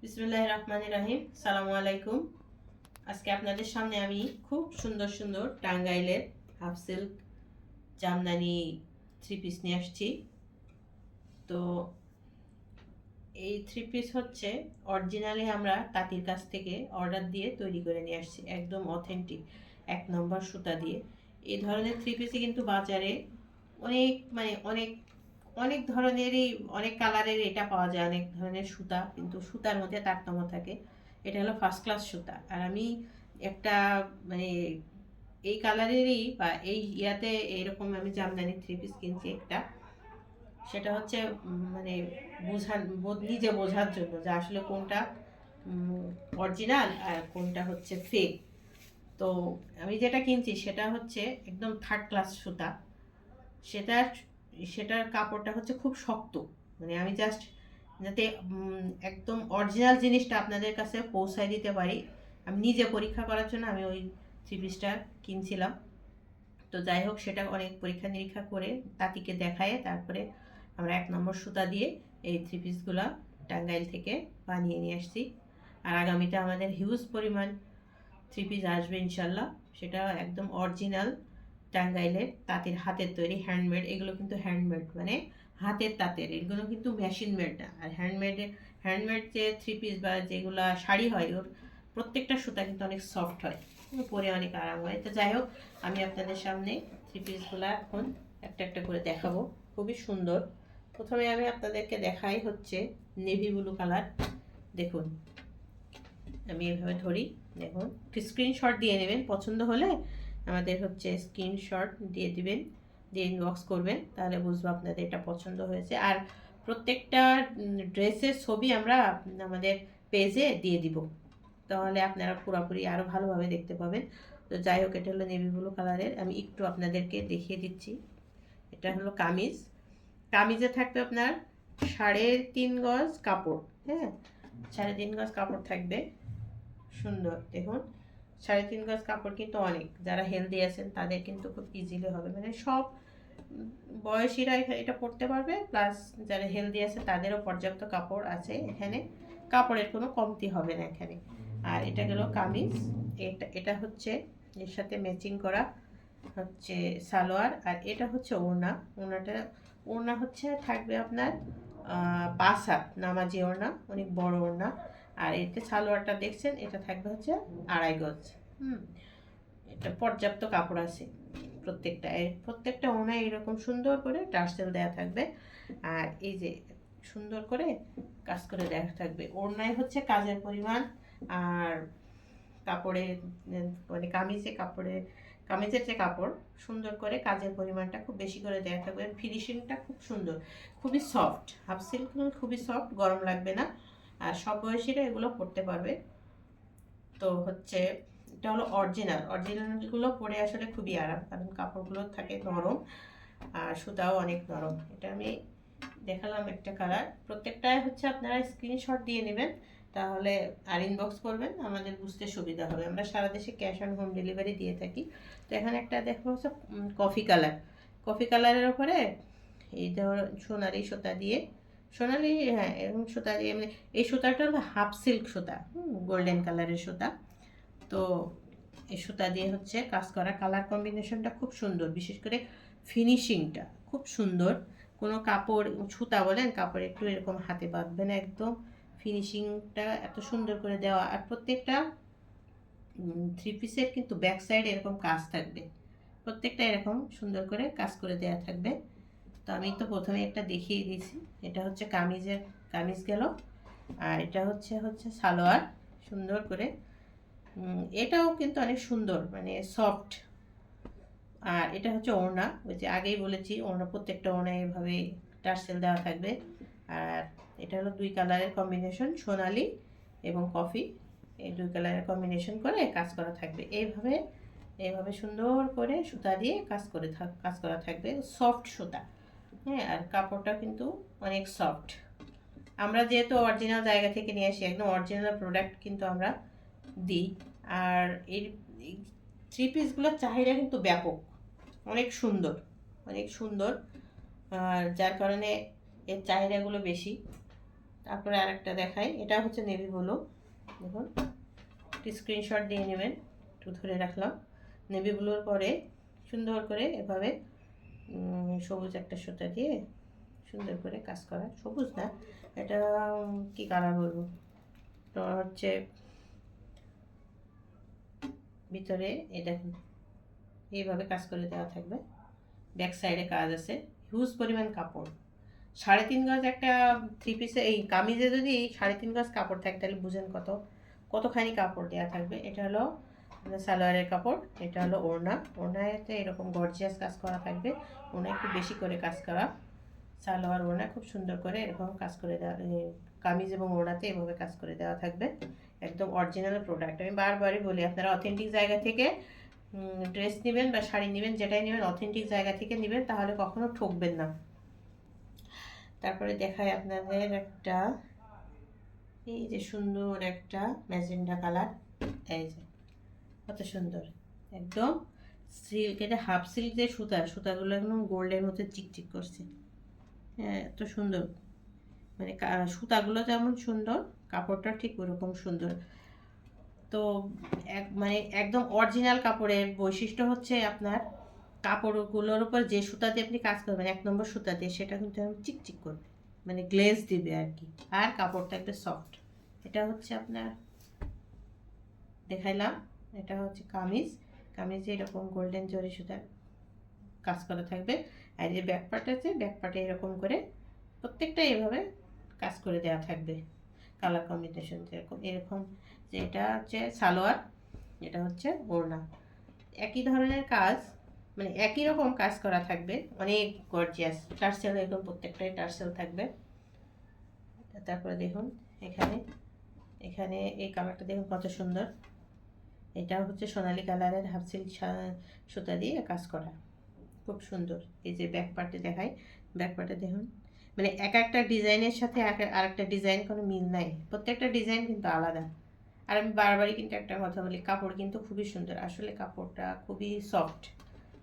বিসমিল্লাহির রহমানির রহিম। সালামু আলাইকুম। আজকে আপনাদের সামনে আমি খুব সুন্দর সুন্দর টাঙ্গাইলের half silk Jamdani three piece নিয়ে আসছি। তো এই থ্রি পিস হচ্ছে অরিজিনালি আমরা তাঁতির কাছ থেকে অর্ডার দিয়ে তৈরি করে নিয়ে আসছি, একদম অথেন্টিক 1 নম্বর সুতা দিয়ে। এই ধরনের থ্রি পিসই কিন্তু বাজারে অনেক অনেক অনেক ধরনেরই, অনেক কালারের এটা পাওয়া যায়, অনেক ধরনের সুতা, কিন্তু সুতার মধ্যে তারতম্য থাকে। এটা হলো ফার্স্ট ক্লাস সুতা। আর আমি একটা মানে এই কালারেরই বা এই ইয়াতে এরকম আমি জামদানি থ্রি পিস কিনছি একটা। সেটা হচ্ছে মানে নিজে বোঝার জন্য যে আসলে কোনটা অরিজিনাল আর কোনটা হচ্ছে ফেক। তো আমি যেটা কিনছি সেটা হচ্ছে একদম থার্ড ক্লাস সুতা। সেটার সেটার কাপড়টা হচ্ছে খুব শক্ত। মানে আমি জাস্ট যাতে একদম অরিজিনাল জিনিসটা আপনাদের কাছে পৌঁছায় দিতে পারি, আমি নিজে পরীক্ষা করার জন্য আমি ওই থ্রি পিসটা কিনছিলাম। তো যাই হোক, সেটা অনেক পরীক্ষা নিরীক্ষা করে তাঁতিকে দেখায় তারপরে আমরা 1 নম্বর সুতা দিয়ে এই থ্রি পিসগুলা টাঙ্গাইল থেকে বানিয়ে নিয়ে আসছি। আর আগামীতে আমাদের হিউজ পরিমাণ থ্রি পিস আসবে ইনশাল্লাহ। সেটা একদম অরিজিনাল টাঙ্গাইলের তাঁতির হাতের তৈরি, হ্যান্ডমেড। এগুলো কিন্তু হ্যান্ডমেড, মানে হাতের তাঁতের, এগুলো কিন্তু মেশিন মেড না। আর হ্যান্ডমেড যে থ্রি পিস বা যেগুলা শাড়ি হয়, ওর প্রত্যেকটা সুতা কিন্তু অনেক সফট হয়, পরে অনেক আরাম হয়। তো যাই হোক, আমি আপনাদের সামনে থ্রি পিসগুলো এখন একটা একটা করে দেখাবো। খুবই সুন্দর। প্রথমে আমি আপনাদেরকে দেখাই হচ্ছে নেভি ব্লু কালার। দেখুন, আমি এভাবে ধরি, দেখুন। স্ক্রিনশট দিয়ে নেবেন, পছন্দ হলে আমাদের হচ্ছে স্ক্রিনশট দিয়ে দিবেন, দিয়ে ইনবক্স করবেন, তাহলে বুঝবো আপনাদের এটা পছন্দ হয়েছে। আর প্রত্যেকটা ড্রেসের ছবি আমরা আমাদের পেজে দিয়ে দিব, তাহলে আপনারা পুরোপুরি আরও ভালোভাবে দেখতে পাবেন। তো যাই হোক, এটা হলো নেভি ব্লু কালারের। আমি একটু আপনাদেরকে দেখিয়ে দিচ্ছি। এটা হলো কামিজ। কামিজে থাকবে আপনার 3.5 গজ কাপড়। হ্যাঁ, 3.5 গজ কাপড় থাকবে। সুন্দর, দেখুন। 3.5 গজ কাপড় কিন্তু অনেক, যারা হেলদি আছেন তাদের কিন্তু খুব ইজিলি হবে, মানে সব বয়সীরা এটা পরতে পারবে, প্লাস যারা হেলদি আছে তাদেরও পর্যাপ্ত কাপড় আছে এখানে। কাপড়ের কোনো কমতি হবে না এখানে। আর এটা গেল কামিজ। এটা হচ্ছে এর সাথে ম্যাচিং করা হচ্ছে সালোয়ার। আর এটা হচ্ছে ওড়না। ওড়না হচ্ছে থাকবে আপনার 5 হাত নামাজি ওড়না, অনেক বড় ওড়না। আর এতে সালোয়ারটা দেখছেন, এটা থাকবে হচ্ছে 2.5 গজ। এটা পর্যাপ্ত কাপড় আছে প্রত্যেকটা ওড়নায় এরকম সুন্দর করে টার্সেল দেওয়া থাকবে। আর এই যে সুন্দর করে কাজ করে দেওয়া থাকবে। ওড়নায় হচ্ছে কাজের পরিমাণ আর কাপড়ে মানে কামিজের যে কাপড়, সুন্দর করে কাজের পরিমাণটা খুব বেশি করে দেওয়া থাকবে। ফিনিশিংটা খুব সুন্দর, খুবই সফট। হাফ সিল্ক খুবই সফট, গরম লাগবে না। আর সব বয়সীরা এগুলো পরতে পারবে। তো হচ্ছে এটা হলো অরিজিনালগুলো পরে আসলে খুবই আরাম, কারণ কাপড়গুলো থাকে নরম আর সুতাও অনেক নরম। এটা আমি দেখালাম একটা কালার। প্রত্যেকটায় হচ্ছে আপনারা স্ক্রিনশট দিয়ে নেবেন, তাহলে আর ইনবক্স করবেন, আমাদের বুঝতে সুবিধা হবে। আমরা সারা দেশে ক্যাশ অন হোম ডেলিভারি দিয়ে থাকি। তো এখানে একটা দেখো হচ্ছে কফি কালারের ওপরে এই ধর সোনালি সুতা দিয়ে, সোনালি, হ্যাঁ, এরকম সুতা দিয়ে, মানে এই সুতাটা হলো হাফ সিল্ক সুতা, গোল্ডেন কালারের সুতা। তো এই সুতা দিয়ে হচ্ছে কাজ করা। কালার কম্বিনেশনটা খুব সুন্দর, বিশেষ করে ফিনিশিংটা খুব সুন্দর। কোনো কাপড় সুতা বলেন, কাপড় একটু এরকম হাতে বাঁধবে না, একদম ফিনিশিংটা এত সুন্দর করে দেওয়া। আর প্রত্যেকটা থ্রি পিসের কিন্তু ব্যাক সাইড এরকম কাজ থাকবে, প্রত্যেকটা এরকম সুন্দর করে কাজ করে দেওয়া থাকবে। তো আমি তো প্রথমে একটা দেখিয়ে দিয়েছি। এটা হচ্ছে কামিজ গেল। আর এটা হচ্ছে সালোয়ার, সুন্দর করে। এটাও কিন্তু অনেক সুন্দর, মানে সফট। আর এটা হচ্ছে ওড়না, ওই যে আগেই বলেছি, ওড়না প্রত্যেকটা ওড়নায় এভাবে টার্সেল দেওয়া থাকবে। আর এটা হলো 2 কালারের কম্বিনেশন, সোনালি এবং কফি, এই 2 কালারের কম্বিনেশন করে কাজ করা থাকবে। এইভাবে সুন্দর করে সুতা দিয়ে কাজ করা থাকবে, সফট সুতা। হ্যাঁ, আর কাপড়টা কিন্তু অনেক সফট। আমরা যেহেতু অরিজিনাল জায়গা থেকে নিয়ে আসি, একদম অরিজিনাল প্রোডাক্ট কিন্তু আমরা দিই। আর এই থ্রি পিসগুলোর চাহিদা কিন্তু ব্যাপক, অনেক সুন্দর, অনেক সুন্দর। আর যার কারণে এর চাহিদাগুলো বেশি। তারপরে আরেকটা দেখাই, এটা হচ্ছে নেভি ব্লু। দেখুন, একটি স্ক্রিনশট দিয়ে নেবেন, একটু ধরে রাখলাম। নেভি ব্লুর পরে সুন্দর করে এভাবে সবুজ একটা সুতা দিয়ে সুন্দর করে কাজ করা। সবুজ না, এটা কি কালার বলবো, তো হচ্ছে ভিতরে এই দেখুন এইভাবে কাজ করে দেওয়া থাকবে। ব্যাক সাইডে কাজ আছে, হিউজ পরিমাণ কাপড়। 3.5 গজ একটা থ্রি পিসে, এই কামিজে যদি 3.5 গজ কাপড় থাকে তাহলে বুঝেন কতখানি কাপড় দেওয়া থাকবে। এটা হলো সালোয়ারের কাপড়, এটা হলো ওড়না। ওড়নাতে এরকম গর্জিয়াস কাজ করা থাকবে, ওড়নায় খুব বেশি করে কাজ করা। সালোয়ার ওড়না খুব সুন্দর করে এরকম কাজ করে দেওয়া, কামিজ এবং ওড়নাতে এভাবে কাজ করে দেওয়া থাকবে। একদম অরিজিনাল প্রোডাক্ট। আমি বারবারই বলি, আপনারা অথেন্টিক জায়গা থেকে ড্রেস নেবেন বা শাড়ি নেবেন, যেটাই নেবেন অথেন্টিক জায়গা থেকে নেবেন, তাহলে কখনো ঠকবেন না। তারপরে দেখাই আপনাদের একটা, এই যে সুন্দর একটা ম্যাজেন্ডা কালার, এই যে কত সুন্দর, একদম সিল্ক। এটা হাফ সিল্ক যে সুতাগুলো একদম গোল্ডের মতো চিকচিক করছে। হ্যাঁ, এত সুন্দর, মানে সুতাগুলো যেমন সুন্দর, কাপড়টা ঠিক ওরকম সুন্দর। তো মানে একদম অরিজিনাল কাপড়ের বৈশিষ্ট্য হচ্ছে আপনার কাপড়গুলোর উপর যে সুতা দিয়ে আপনি কাজ করবেন, 1 নম্বর সুতা দিয়ে, সেটা কিন্তু চিকচিক করবে, মানে গ্লেজ দিবে আর কি। আর কাপড়টা একটা সফট। এটা হচ্ছে আপনার দেখাইলাম, এটা হচ্ছে কামিজে এরকম গোল্ডেন জরি সুতার কাজ করা থাকবে। আর যে ব্যাক পার্ট আছে, ব্যাক পার্টে এরকম করে প্রত্যেকটা এভাবে কাজ করে দেওয়া থাকবে। কালার কম্বিনেশন যেরকম এরকম, যে এটা হচ্ছে সালোয়ার, এটা হচ্ছে ওড়না। একই ধরনের কাজ, মানে একই রকম কাজ করা থাকবে, অনেক গর্জিয়াস। টার্সেল এরকম প্রত্যেকটাই টার্সেল থাকবে। তারপরে দেখুন এখানে এখানে এই কালারটা দেখুন কত সুন্দর। এটা হচ্ছে সোনালী কালারের হাফ সিল্ক সুতা দিয়ে কাজ করা, খুব সুন্দর। এই যে ব্যাক পার্টে দেখাই, ব্যাক পার্টে দেখুন, মানে এক একটা ডিজাইনের সাথে আরেকটা ডিজাইন কোনো মিল নাই, প্রত্যেকটা ডিজাইন কিন্তু আলাদা। আর আমি বারবারই কিন্তু একটা কথা বলি, কাপড় কিন্তু খুবই সুন্দর, আসলে কাপড়টা খুবই সফট,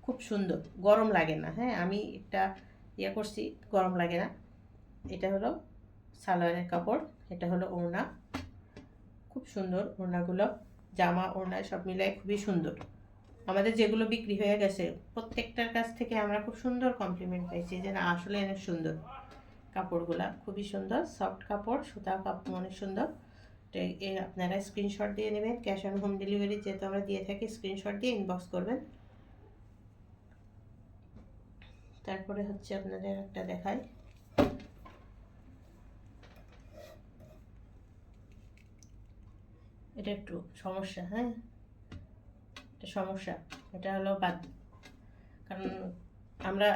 খুব সুন্দর, গরম লাগে না। হ্যাঁ, আমি একটা করছি, গরম লাগে না। এটা হলো সালোয়ারের কাপড়, এটা হলো ওড়না, খুব সুন্দর ওড়নাগুলো, জামা ওড়না সব মিলাই খুবই সুন্দর। আমাদের যেগুলো বিক্রি হয়ে গেছে প্রত্যেকটার কাছ থেকে আমরা খুব সুন্দর কমপ্লিমেন্ট পাইছি, যে না আসলে অনেক সুন্দর কাপড়গুলা, খুবই সুন্দর সফট কাপড়, সুতা কাপড় অনেক সুন্দর। তো আপনারা স্ক্রিনশট দিয়ে নেবেন, ক্যাশ অন হোম ডেলিভারি যেহেতু আমরা দিয়ে থাকি, স্ক্রিনশট দিয়ে ইনবক্স করবেন। তারপরে হচ্ছে আপনাদের একটা দেখাই, এটা একটু সমস্যা, হ্যাঁ এটা সমস্যা, এটা হলো বাদ। কারণ আমরা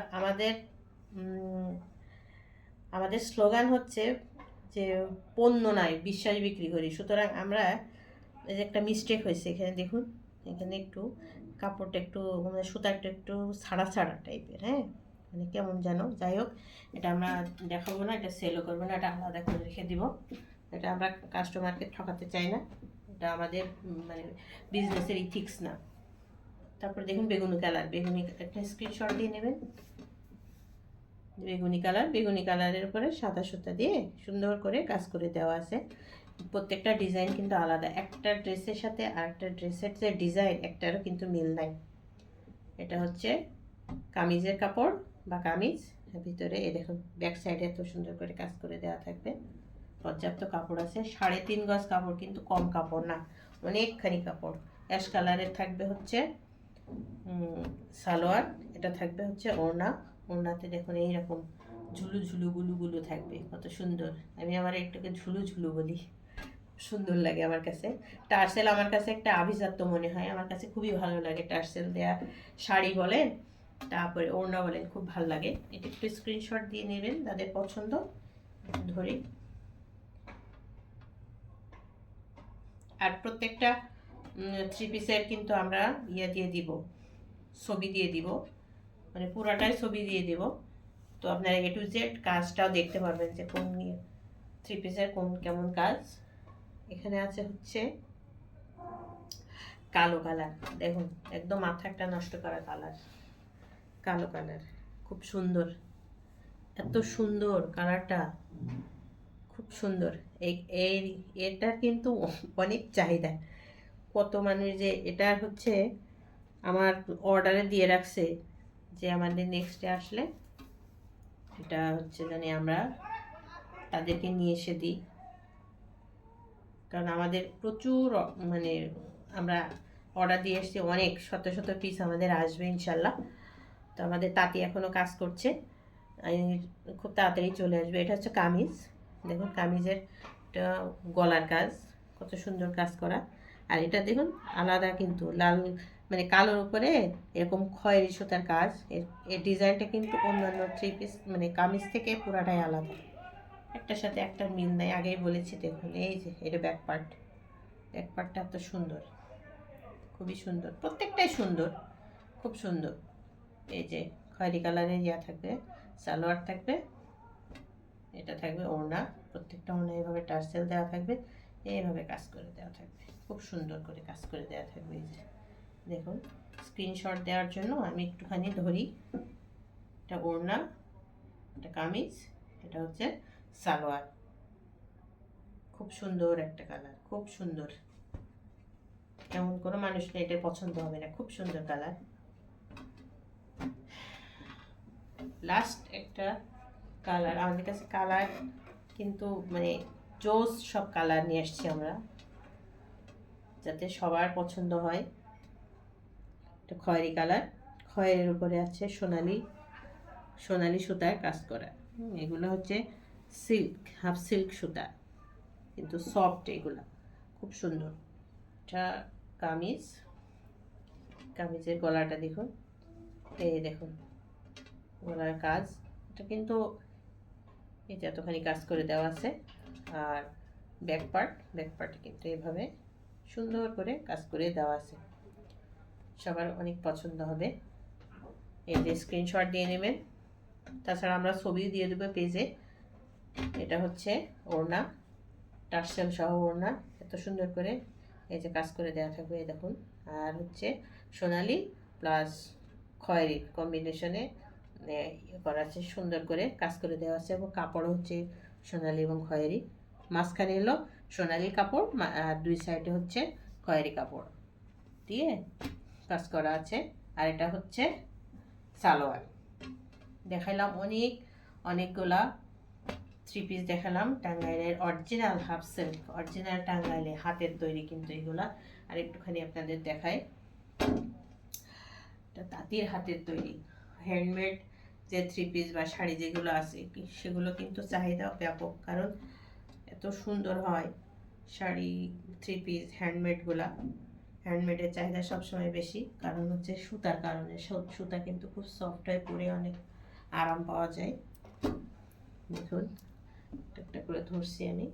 আমাদের স্লোগান হচ্ছে যে পণ্য নাই, বিশ্বাস বিক্রি করি। সুতরাং আমরা, এই যে একটা মিস্টেক হয়েছে এখানে দেখুন, এখানে একটু কাপড়টা একটু মানে সুতাটা একটু ছাড়া ছাড়া টাইপের, হ্যাঁ মানে কেমন যেন, যাই হোক এটা আমরা দেখাবো না, এটা সেলও করবো না, এটা আলাদা করে রেখে দিব। এটা আমরা কাস্টমারকে ঠকাতে চাই না, এটা আমাদের মানে বিজনেসের ইথিক্স না। তারপর দেখুন বেগুনি কালার, বেগুনি একটা স্ক্রিনশট দিয়ে নেবেন। বেগুনি কালারের উপরে সাদা সুতা দিয়ে সুন্দর করে কাজ করে দেওয়া আছে। প্রত্যেকটা ডিজাইন কিন্তু আলাদা, একটা ড্রেসের সাথে আরেকটা ড্রেসের যে ডিজাইন একটারও কিন্তু মিল নাই। এটা হচ্ছে কামিজের কাপড় বা কামিজ, ভিতরে এই দেখুন ব্যাক সাইডে এত সুন্দর করে কাজ করে দেওয়া থাকবে, পর্যাপ্ত কাপড় আছে। 3.5 গজ কাপড়, কিন্তু কম কাপড় না, অনেকখানি কাপড়। অ্যাশ কালারের থাকবে হচ্ছে সালোয়ার, এটা থাকবে হচ্ছে ওড়না। ওড়নাতে দেখুন এইরকম ঝুলু ঝুলু গুলু থাকবে, কত সুন্দর। আমি আমার একটুকে ঝুলু ঝুলু বলি, সুন্দর লাগে আমার কাছে। টার্সেল আমার কাছে একটা আভিজাত্য মনে হয়, আমার কাছে খুবই ভালো লাগে টার্সেল দেয়া শাড়ি বলেন, তারপরে ওড়না বলেন, খুব ভালো লাগে। এটা একটু স্ক্রিনশট দিয়ে নেবেন যাদের পছন্দ। ধরি, আর প্রত্যেকটা থ্রি পিসের কিন্তু আমরা দিয়ে দিব, ছবি দিয়ে দিব, মানে পুরাটাই ছবি দিয়ে দিব। তো আপনারা A to Z কাজটাও দেখতে পারবেন যে কোন থ্রি পিসের কোন কেমন কাজ। এখানে আছে হচ্ছে কালো কালার, দেখুন একদম মাথা একটা নষ্ট করা কালার, কালো কালার খুব সুন্দর, এত সুন্দর কালারটা, খুব সুন্দর। এই এই এটার কিন্তু অনেক চাহিদা। কত মানুষ যে এটা হচ্ছে আমার অর্ডারে দিয়ে রাখছে যে আমাদের নেক্সটে আসলে এটা হচ্ছে জানি আমরা তাদেরকে নিয়ে এসে দিই, কারণ আমাদের প্রচুর মানে আমরা অর্ডার দিয়ে এসেছি, অনেক শত শত পিস আমাদের আসবে ইনশাল্লাহ। তো আমাদের তাঁতি এখনও কাজ করছে, খুব তাড়াতাড়ি চলে আসবে। এটা হচ্ছে কামিজ, দেখুন কামিজের এটা গলার কাজ কত সুন্দর কাজ করা। আর এটা দেখুন আলাদা কিন্তু লাল মানে কালোর উপরে এরকম খয়েরি সুতার কাজ। এর ডিজাইনটা কিন্তু অন্যান্য থ্রি পিস মানে কামিজ থেকে পুরাটাই আলাদা, একটার সাথে একটা মিল নাই। আগেই বলেছি দেখুন, এই যে এটা ব্যাক পার্টটা এত সুন্দর, খুবই সুন্দর, প্রত্যেকটাই সুন্দর, খুব সুন্দর। এই যে খয়েরি কালারের থাকবে, সালোয়ার থাকবে, এটা থাকবে ওড়না, প্রত্যেকটা ওড়না এইভাবে টার্সেল দেওয়া থাকবে, এইভাবে কাজ করে দেওয়া থাকবে, খুব সুন্দর করে কাজ করে দেওয়া থাকবে। এই যে দেখুন, স্ক্রিনশট দেওয়ার জন্য আমি একটুখানি ধরি। এটা ওড়না, এটা কামিজ, এটা হচ্ছে সালোয়ার, খুব সুন্দর একটা কালার, খুব সুন্দর। এমন কোনো মানুষ নেই এটা পছন্দ হবে না, খুব সুন্দর কালার। লাস্ট একটা কালার, আমাদের কাছে কালার কিন্তু মানে জোস সব কালার নিয়ে আসছি আমরা, যাতে সবার পছন্দ হয়। এটা খয়েরি কালার, খয়েরের উপরে আছে সোনালি সুতায় কাজ করা। এগুলো হচ্ছে সিল্ক, হাফ সিল্ক সুতা, কিন্তু সফট, এগুলা খুব সুন্দর। এটা কামিজের গলাটা দেখুন, এই দেখুন গলার কাজ, এটা কিন্তু এই যে এতখানি কাজ করে দেওয়া আছে। আর ব্যাক পার্টে কিন্তু এভাবে সুন্দর করে কাজ করে দেওয়া আছে, সবার অনেক পছন্দ হবে। এই যে স্ক্রিনশট দিয়ে নেবেন, তাছাড়া আমরা ছবিও দিয়ে দেবো পেজে। এটা হচ্ছে ওড়না, টার্সেল সহ ওড়না, এত সুন্দর করে এই যে কাজ করে দেওয়া থাকবে, এই দেখুন। আর হচ্ছে সোনালি প্লাস খয়েরি কম্বিনেশনে করা আছে, সুন্দর করে কাজ করে দেওয়া আছে। এবং কাপড় হচ্ছে সোনালি এবং খয়েরি, মাঝখানে হলো সোনালি কাপড়, আর দুই সাইডে হচ্ছে খয়েরি কাপড় দিয়ে কাজ করা আছে। আর এটা হচ্ছে সালোয়ার। দেখাইলাম অনেকগুলা থ্রি পিস দেখালাম, টাঙ্গাইলের অরিজিনাল হাফ সিল্ক, অরিজিনাল টাঙ্গাইলে হাতের তৈরি কিন্তু এগুলা। আর একটুখানি আপনাদের দেখাই, এটা তাঁতির হাতের তৈরি হ্যান্ডমেড যে থ্রি পিস বা শাড়ি যেগুলো আছে সেগুলো কিন্তু চাহিদা ব্যাপক, কারণ এত সুন্দর হয় শাড়ি থ্রি পিস হ্যান্ডমেডের চাহিদা সবসময় বেশি, কারণ হচ্ছে সুতার কারণে। সুতা কিন্তু খুব সফট হয়, পরে অনেক আরাম পাওয়া যায়। দেখুন একটা করে ধরছি আমি,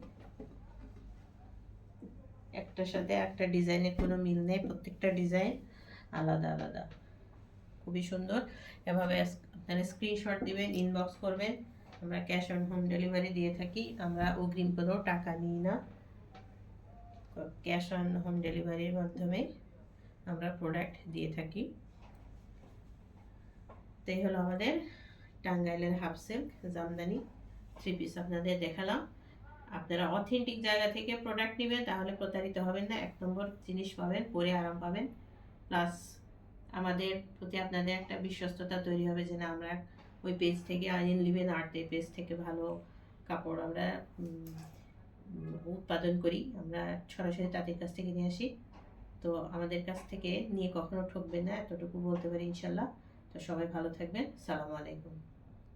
একটার সাথে একটা ডিজাইনের কোনো মিল নেই, প্রত্যেকটা ডিজাইন আলাদা আলাদা, খুবই সুন্দর। এভাবে আপনারা স্ক্রিনশট দিবেন, ইনবক্স করবেন। আমরা ক্যাশ অন হোম ডেলিভারি দিয়ে থাকি, আমরা অগ্রিম কোনো টাকা নিই না, ক্যাশ অন হোম ডেলিভারির মাধ্যমে আমরা প্রোডাক্ট দিয়ে থাকি। তাই হলো আমাদের টাঙ্গাইলের half silk Jamdani three piece আপনাদের দেখালাম। আপনারা অথেন্টিক জায়গা থেকে প্রোডাক্ট নেবেন, তাহলে প্রতারিত হবেন না, 1 নম্বর জিনিস পাবেন, পরে আরাম পাবেন, প্লাস আমাদের প্রতি আপনাদের একটা বিশ্বস্ততা তৈরি হবে যে না, আমরা ওই পেজ থেকে লিভেন আর্টের পেজ থেকে ভালো কাপড় আমরা উৎপাদন করি, আমরা সরাসরি তাদের কাছ থেকে নিয়ে আসি। তো আমাদের কাছ থেকে নিয়ে কখনো ঠকবেন না, এতটুকু বলতে পারি ইনশাল্লাহ। তো সবাই ভালো থাকবেন, সালামু আলাইকুম।